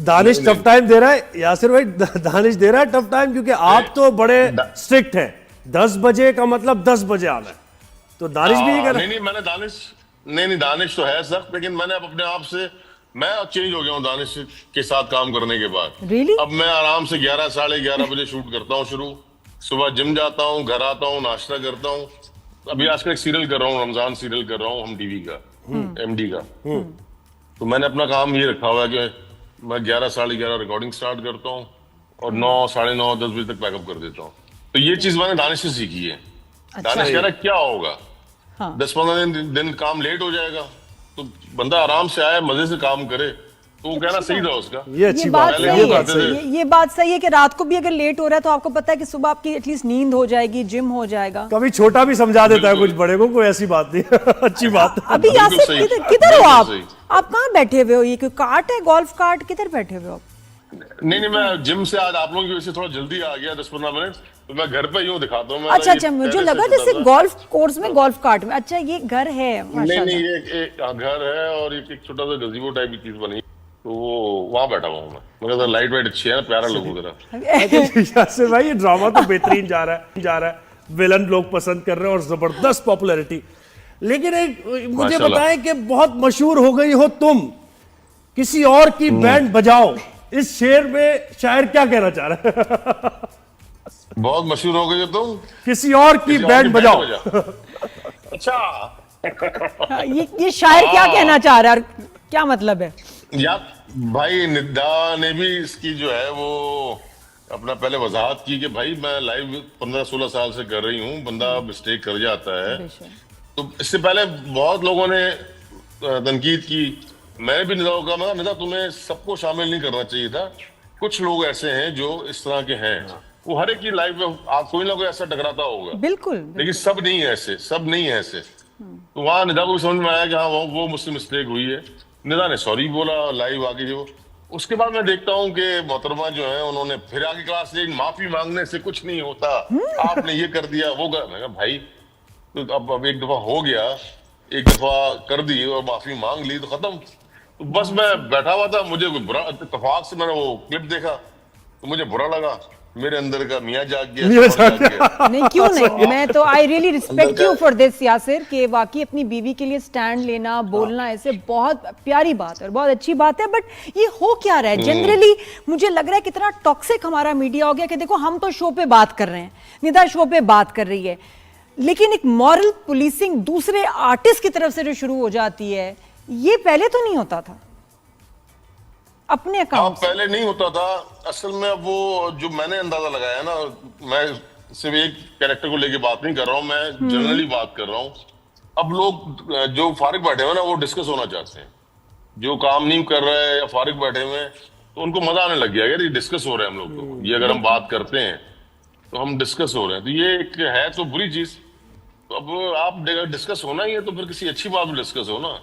Danish tough time दे रहा है यासिर भाई, दानिश दे रहा है टफ टाइम, क्योंकि आप तो बड़े स्ट्रिक्ट हैं, 10 बजे का मतलब 10 बजे आना है, तो दानिश भी ये कह रहा है। नहीं मैंने दानिश तो है सख्त, लेकिन मैंने अब अपने आप से मैं चेंज हो गया हूँ दानिश के साथ काम करने के बाद। really? अब मैं आराम से 11 साढ़े 11 बजे शूट करता हूँ शुरू, सुबह जिम जाता हूँ, घर आता हूँ, नाश्ता करता हूँ। अभी आजकल एक सीरियल कर रहा हूँ, रमजान सीरियल कर रहा हूँ हम टीवी का, MD का। तो मैंने अपना काम ये रखा हुआ है कि मैं 11 साढ़े 11 रिकॉर्डिंग स्टार्ट करता हूँ और 9 साढ़े 9 10 बजे तक पैकअप कर देता हूँ। तो ये चीज मैंने दानिश से सीखी है। दानिश कह रहा है क्या होगा, 10-15 दिन काम लेट हो जाएगा, तो बंदा आराम से आए, मजे से काम करे, तो वो कहना सही था उसका। ये अच्छी बात है। ये बात सही है कि रात को भी अगर लेट हो रहा है तो आपको पता है कि सुबह आपकी एटलीस्ट नींद हो जाएगी, जिम हो जाएगा। कभी छोटा भी समझा देता है कुछ बड़े को, कोई ऐसी बात नहीं। अच्छी बात। अभी यासिर किधर हो आप कहाँ बैठे हुए हो? ये कोई कार्ट है, गोल्फ कार्ट, किधर बैठे हुए हो आप? नहीं मैं जिम से आज आप लोगों की वजह से थोड़ा जल्दी आ गया, 10-15 मिनट, तो मैं घर पे यूँ दिखाता हूँ। अच्छा, मुझे लगा जैसे गोल्फ कोर्स में गोल्फ कार्ट में। अच्छा, ये घर है? नहीं ये एक घर है और एक छोटा सा गज़ीबो टाइप की चीज बनी, तो वो वहाँ बैठा हुआ हूँ मैं। मगर लाइट वाइट अच्छी है ना, प्यारा लोगों की तरह। यासिर भाई ये ड्रामा तो बेहतरीन जा रहा है, विलन लोग पसंद कर रहे हैं और जबरदस्त पॉपुलैरिटी। लेकिन एक मुझे बताएं कि बहुत मशहूर हो गई हो तुम, किसी और की बैंड बजाओ, इस शेर में शायर क्या कहना चाह रहा है? बहुत मशहूर हो गई हो तुम, किसी और की बैंड बजाओ। अच्छा, ये शायर क्या कहना चाह रहा है, क्या मतलब है? यार भाई निदा ने भी इसकी जो है वो अपना पहले वजाहत की कि भाई मैं लाइव 15-16 साल से कर रही हूँ, बंदा मिस्टेक कर जाता है। तो इससे पहले बहुत लोगों ने तनकीद की, मैं भी निदा को कहा, निदा तुम्हें सबको शामिल नहीं करना चाहिए था, कुछ लोग ऐसे हैं जो इस तरह के हैं। वो हर एक की लाइफ में आप कोई ना कोई ऐसा टकराता होगा, बिल्कुल, लेकिन सब नहीं है ऐसे, सब नहीं है ऐसे। तो वहां निदा को भी समझ में आया कि हाँ वो मुझसे मिस्टेक हुई है। निदा ने सॉरी बोला लाइव आके जो। उसके बाद मैं देखता हूँ कि मोहतरमा जो है उन्होंने फिर आगे क्लास ली, माफी मांगने से कुछ नहीं होता, आपने ये कर दिया वो कर। मैं कहा भाई तो अब एक दफा हो गया, एक दफा कर दी और माफी मांग ली तो खत्म। तो बस मैं बैठा हुआ था, मुझे बुरा इत्तेफाक से मैंने वो क्लिप देखा तो मुझे बुरा लगा, मेरे अंदर का मियाँ जाग गया। नहीं क्यों नहीं, मैं तो I really respect you for this Yasir, कि वाकई अपनी बीवी के लिए स्टैंड लेना, बोलना, ऐसे बहुत प्यारी बात है और बहुत अच्छी बात है। बट ये हो क्या रहा है जनरली, मुझे लग रहा है कितना टॉक्सिक हमारा मीडिया हो गया कि देखो हम तो शो पे बात कर रहे हैं, निदा शो पे बात कर रही है, लेकिन एक मॉरल पुलिसिंग दूसरे आर्टिस्ट की तरफ से जो शुरू हो जाती है, ये पहले तो नहीं होता था अपने अकाउंट। पहले नहीं होता था असल में। वो जो मैंने अंदाजा लगाया ना, मैं सिर्फ एक कैरेक्टर को लेके बात नहीं कर रहा हूँ, मैं जनरली बात कर रहा हूँ। अब लोग जो फारिग बैठे हुए ना वो डिस्कस होना चाहते हैं, जो काम नहीं कर रहे हैं या फारिग बैठे हुए हैं तो उनको मजा आने लग गया यार ये डिस्कस हो रहे हैं हम लोग, तो ये अगर हम बात करते हैं तो हम डिस्कस हो रहे हैं, तो ये एक है तो बुरी चीज। तो अब आप डिस्कस होना ही है तो फिर किसी अच्छी बात में डिस्कस हो ना।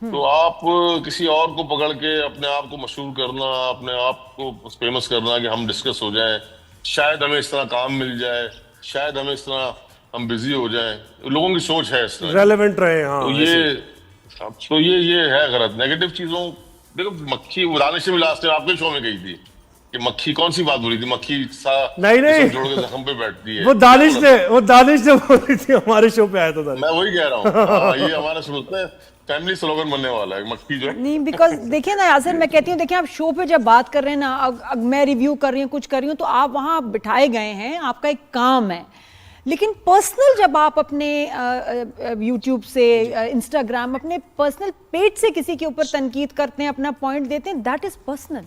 तो आप किसी और को पकड़ के अपने आप को मशहूर करना, अपने आप को फेमस करना कि हम डिस्कस हो जाएं, शायद हमें इस तरह काम मिल जाए, शायद हमें इस तरह हम बिजी हो जाएं, लोगों की सोच है इस तरह रेलेवेंट रहे। हाँ, तो ये है गलत, नेगेटिव चीजों। देखो मक्खी उड़ाने से भी लास्ट टाइम आपके शो में गई थी कि मक्खी कौन सी बात बोली थी, मक्खी नहीं जोड़ के जख्म पे बैठती है। वो दानिश ने बोली थी, हमारे शो पे आया था। मैं वही कह रहा हूँ, ये हमारा सुनते हैं फैमिली स्लोगन बनने वाला है मक्खी जो है। नहीं बिकॉज देखिए ना यासिर, मैं कहती हूँ देखिए आप शो पे जब बात कर रहे हैं ना, अब मैं रिव्यू कर रही हूँ, कुछ कर रही हूँ, तो आप वहाँ बिठाए गए हैं, आपका एक काम है। लेकिन पर्सनल जब आप अपने यूट्यूब से, इंस्टाग्राम, अपने पर्सनल पेज से किसी के ऊपर तनकीद करते हैं, अपना पॉइंट देते हैं, दैट इज पर्सनल।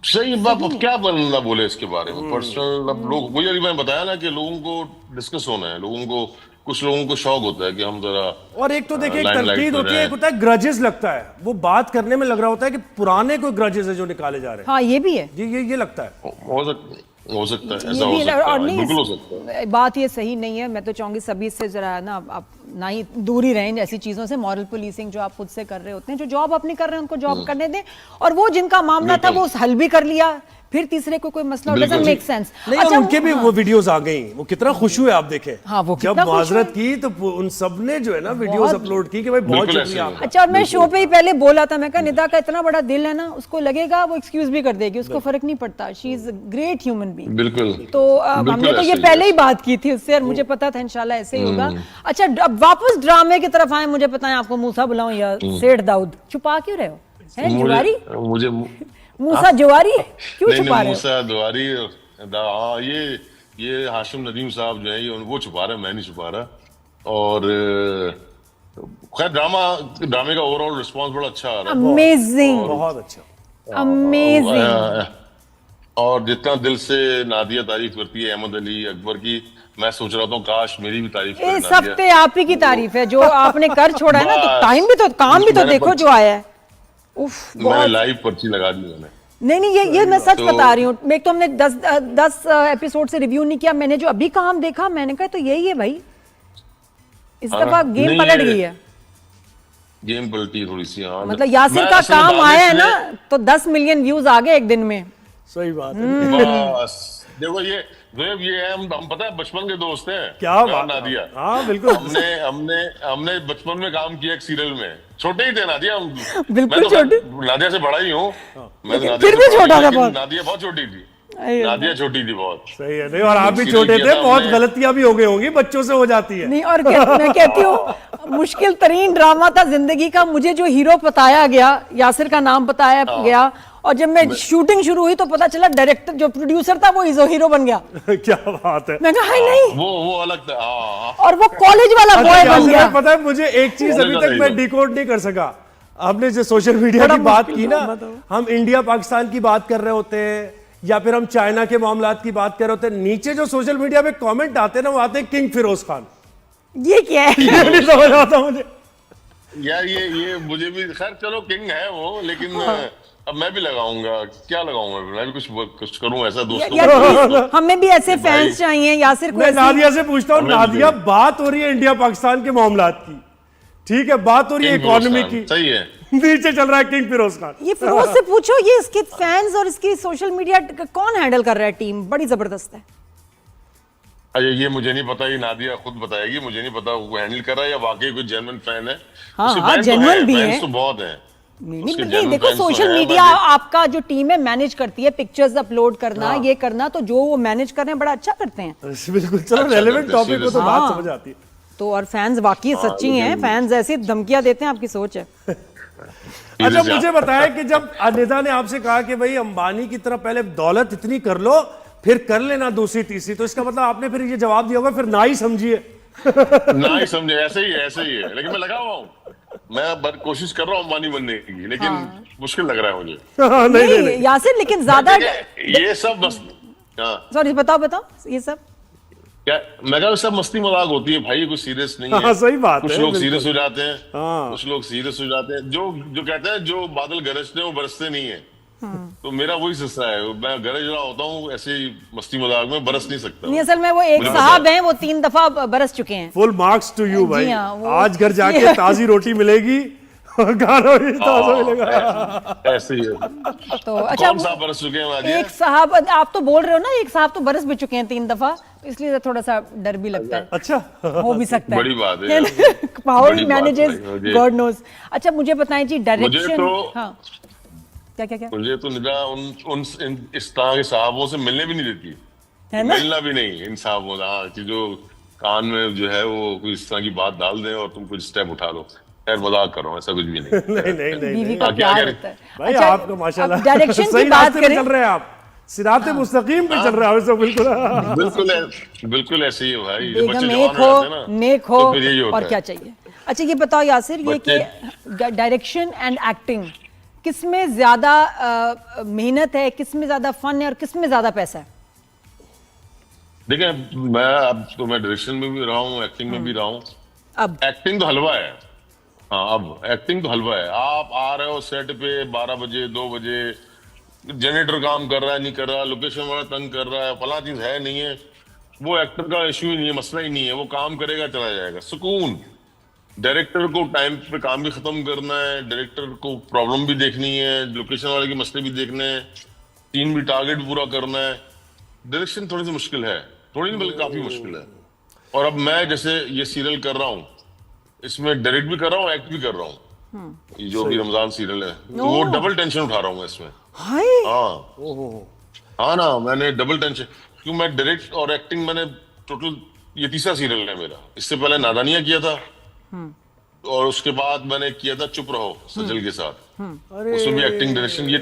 सही बात, क्या बनना बोले इसके बारे में पर्सनल। अब लोग वही मैंने बताया ना कि लोगों को डिस्कस होना है, लोगों को कुछ लोगों को शौक होता है कि हम जरा, और एक तो देखिए एक तनकीद होती है, एक होता है ग्रजेस लगता है, वो बात करने में लग रहा होता है कि पुराने कोई ग्रजेस है जो निकाले जा रहे हैं। हाँ ये भी है जी, ये लगता है। हो सकता है ऐसा हो सकता है, बिल्कुल हो सकता है। बात ये सही नहीं है, मैं तो चाहूंगी सभी इससे जरा ना आप ना ही दूर ही रहें ऐसी चीजों से। मॉरल पुलिसिंग जो आप खुद से कर रहे होते हैं, जो जॉब अपनी कर रहे हैं उनको जॉब करने दें, और वो जिनका मामला था वो हल भी कर लिया, फिर तीसरे को कोई मसला बिल्कुल। Doesn't make sense. नहीं, और उनके भी वो वीडियोस आ गई, वो कितना खुश हुए आप देखें। हाँ, वो जब कितना खुश माजरत हुए। की तो उन सब ने जो है ना वीडियोस अपलोड की कि भाई बहुत बिल्कुल शुक्रिया ऐसे ही आपका। अच्छा, और मैं शो पे ही पहले बोला था, मैं कहा निदा का इतना बड़ा दिल है ना, उसको लगेगा वो एक्सक्यूज भी कर देगी, उसको फर्क नहीं पड़ता, she is great human being. बिल्कुल। तो हमने बिल्कुल तो ये ऐसे ही, पहले ही बात की थी उससे, और मुझे पता था इंशाल्लाह ऐसे ही होगा। अच्छा, अब वापस ड्रामे की तरफ आए, मुझे पता है आपको मूसा बुलाऊं या सेठ दाऊद, छुपा क्यों रहे हो? है जुआरी? मुझे मूसा जुआरी क्यों नहीं छुपा नहीं, रहे हो? मूसा दुआरी, हाँ, ये हाशिम नदीम साहब जो है, ये वो छुपा रहा है, मैं नहीं छुपा रहा। और खैर ड्रामे का ओवरऑल रिस्पांस बड़ा अच्छा आ रहा है। अमेजिंग, बहुत अच्छा। अमेजिंग। और जितना दिल से नादिया तारीफ करती है अहमद अली अकबर की, मैं सोच रहा था काश मेरी भी तारीफ करे ये सब नादिया। पे आप ही की तारीफ है, जो आपने कर छोड़ा है ना, तो बस। टाइम भी तो, काम भी तो मैंने देखो पर्ची- जो आया है। उफ, मैंने बहुत। लाइव पर्ची लगा दी मैंने। नहीं, ये मैं सच तो- बता रही हूँ। एक तो हमने 10 एपिसोड से रिव्यू नहीं किया, मैंने जो अभी काम देखा मैंने कहा तो यही है भाई, इस हाँ, दफा गेम नहीं, पलट ये- गई है। गेम पलटी थोड़ी सी, हाँ। मतलब यासिर मैं का असल में काम आया है दानिश ना, तो 10 मिलियन व्यूज आ गए एक दिन में। सही बात है। बस देखो, ये वेब, ये है, हम पता है बचपन के दोस्त हैं। क्या मैं और बात, नादिया। हाँ बिल्कुल। हमने बचपन में काम किया एक सीरियल में, छोटे ही थे नादिया हम। बिल्कुल मैं तो छोटे। नादिया से बड़ा ही हूँ। मैं लेकिन नादिया फिर से भी बड़ा छोटा हूँ, था लेकिन बहुत। नादिया बहुत छोटी थी। अरे नादिया छोटी थी बहुत। सही है। नहीं, और आप भी सीरियल छोटे किया थे, था बहुत हमने। गलतियां भी हो गई होंगी, बच्चों से हो जाती है। नहीं, और मैं कहती हूँ मुश्किल तरीन ड्रामा था जिंदगी का। मुझे जो हीरो बताया गया, यासिर का नाम बताया गया, और जब मैं शूटिंग शुरू हुई तो पता चला डायरेक्टर, जो प्रोड्यूसर था, वो हीरो बन गया। क्या बात है। मैं कहा हाय नहीं, वो अलग था, हाँ। और वो कॉलेज वाला अच्छा, बॉय बन यासिर गया। भाई, पता है मुझे एक चीज अभी तक मैं डिकोड नहीं कर सका। आपने जो सोशल मीडिया बड़ा की बात मुश्किल की ना, ड्रामा था। हम इंडिया पाकिस्तान की बात कर रहे होते हैं या फिर हम चाइना के मामलात की बात कर रहे होते हैं, नीचे जो सोशल मीडिया पे कमेंट आते हैं ना, वो आते हैं किंग फिरोज खान। ये क्या है? ये नहीं समझ आता मुझे। यार ये मुझे भी, खैर चलो, किंग है वो, लेकिन अब मैं भी लगाऊंगा, क्या लगाऊंगा, मैं भी कुछ करूं ऐसा दोस्तों यार को। प्लीज, हमें भी ऐसे फैंस चाहिए यासिर को। मैं ऐसे नादिया से पूछता हूँ, हमें भी नादिया, चाहिए। बात हो रही है इंडिया पाकिस्तान के मामलात की, ठीक है, बात हो रही है किंग फिरोज इकोनॉमी खान, की, सही है। नीचे चल रहा है किंग फिरोज खान। ये फिरोज से पूछो, ये इसके फैंस और इसकी सोशल मीडिया कौन हैंडल कर रहा है? टीम बड़ी जबरदस्त है। अरे ये मुझे नहीं पता, ये नादिया खुद बताएगी, मुझे नहीं पता वो हैंडल कर रहा है या वाकई कोई जेन्युइन फैन है। हाँ, उसके हाँ, फैन तो genuine हैं, भी फैंस हैं। तो बहुत हैं। नहीं, उसके नहीं, genuine देखो fans तो सोशल हैं, मीडिया मैं आपका जो टीम है मैनेज करती है, पिक्चर्स अपलोड करना, ये करना, तो जो वो मैनेज कर रहे हैं बड़ा अच्छा करते हैं। बिल्कुल। चलो, अच्छा रेलेवेंट करते हैं, टॉपिक को तो seriously। बात हाँ। समझ आती है। तो और फैंस वाकई सच्ची हैं, फैंस ऐसी धमकियां देते हैं, आपकी सोच है। अच्छा, Seriously, मुझे बताया कि जब निदा ने आपसे कहा कि भाई अंबानी की तरह पहले दौलत इतनी कर लो, फिर कर लेना दूसरी तीसरी, तो इसका मतलब आपने फिर ये जवाब दिया होगा, फिर ना ही समझिए। ना ही समझे, ऐसे ही है, लेकिन मैं लगा हुआ हूँ, मैं कोशिश कर रहा हूँ अंबानी बनने की, लेकिन मुश्किल लग रहा है मुझे। नहीं, नहीं यासिर, लेकिन ज्यादा, ये सब बस, हाँ, सॉरी, बताओ ये सब क्या मैं कहा, सब मस्ती मजाक होती है भाई, कुछ सीरियस नहीं है। हाँ, सही बात कुछ है, लोग बिल्कुल। सीरियस हो जाते हैं, हाँ। कुछ लोग सीरियस हो जाते हैं, जो कहते हैं जो बादल गरजते हैं वो बरसते नहीं है। तो मेरा वही सिलसिला है, मैं गरज रहा होता हूँ ऐसे ही मस्ती मजाक में, बरस नहीं सकता। नहीं, असल में वो एक मुझे साहब पता हैं, वो 3 दफा बरस चुके हैं। फुल मार्क्स टू यू जी भाई। हाँ, वो- आज घर जाके ताजी रोटी मिलेगी और गाना भी ताजा मिलेगा। ऐसे ही है। तो अच्छा, कौन सा बरस चुके हैं नादिया? एक साहब, आप तो बोल रहे हो ना, एक साहब तो बरस भी चुके हैं 3 दफा, तो इसलिए थोड़ा सा डर भी लगता है। अच्छा, हो भी सकता है, बड़ी बात है। पावर बड़ी बात मैनेजेस, है मुझे। God knows. अच्छा, मुझे बताएं जी, डायरेक्शन। तो- हाँ, क्या मुझे तो निदा इस तरह के साहबों से मिलने भी नहीं देती, है ना? मिलना भी नहीं इन साहबों से, हाँ, कि जो कान में जो है वो कोई इस तरह की बात डाल दें और तुम कुछ स्टेप उठा लो। खैर, मजाक कर रहा हूँ, ऐसा कुछ भी नहीं। नहीं। बीवी का हाँ, क्या प्यार करें? होता है। भाई अच्छा, आपका माशाल्लाह अब डायरेक्शन सही की बात रास्ते पे करें। चल रहे हैं आप, सिराते मुस्तकीम पे चल रहे हैं वैसे, बिल्कुल। बिल्कुल ऐसे ही है भाई, जब बच्चे बेगम जवान एक हो जाते हैं हो, ना, नेक हो, तो फिर यही होता और है। क्या चाहिए। अच्छा, ये बताओ यासिर, ये कि बच्चे- डायरेक्शन एंड एक्टिंग किसमें ज्यादा मेहनत है, किसमें ज्यादा फन है, और किसमें ज्यादा पैसा है? देखिए, मैं डायरेक्शन में भी रहा हूँ, एक्टिंग में भी रहा हूँ। अब एक्टिंग तो हलवा है, हाँ, अब एक्टिंग तो हलवा है। आप आ रहे हो सेट पे 12 बजे 2 बजे, जनरेटर काम कर रहा है नहीं कर रहा, लोकेशन वाला तंग कर रहा है, फला चीज है नहीं है, वो एक्टर का इशू ही नहीं है, मसला ही नहीं है, वो काम करेगा चला जाएगा, सुकून। डायरेक्टर को टाइम पे काम भी खत्म करना है, डायरेक्टर को प्रॉब्लम भी देखनी है, लोकेशन वाले के मसले भी देखने हैं, तीन भी टारगेट पूरा करना है। डायरेक्शन थोड़ी सी मुश्किल है, थोड़ी नहीं बल्कि काफी मुश्किल है। और अब मैं जैसे ये सीरियल कर रहा हूँ, इसमें डायरेक्ट भी कर रहा हूँ, एक्ट भी कर रहा हूँ। ये जो भी रमजान सीरियल है, तो वो डबल टेंशन उठा रहा हूँ मैं इसमें। हाय हाँ हाँ ना, मैंने डबल टेंशन, क्यों मैं डायरेक्ट और एक्टिंग मैंने टोटल, ये तीसरा सीरियल है मेरा। इससे पहले नादानिया किया था, और उसके बाद मैंने किया था चुप रहो सजल के साथ, उसमें भी एक्टिंग डायरेक्शन, ये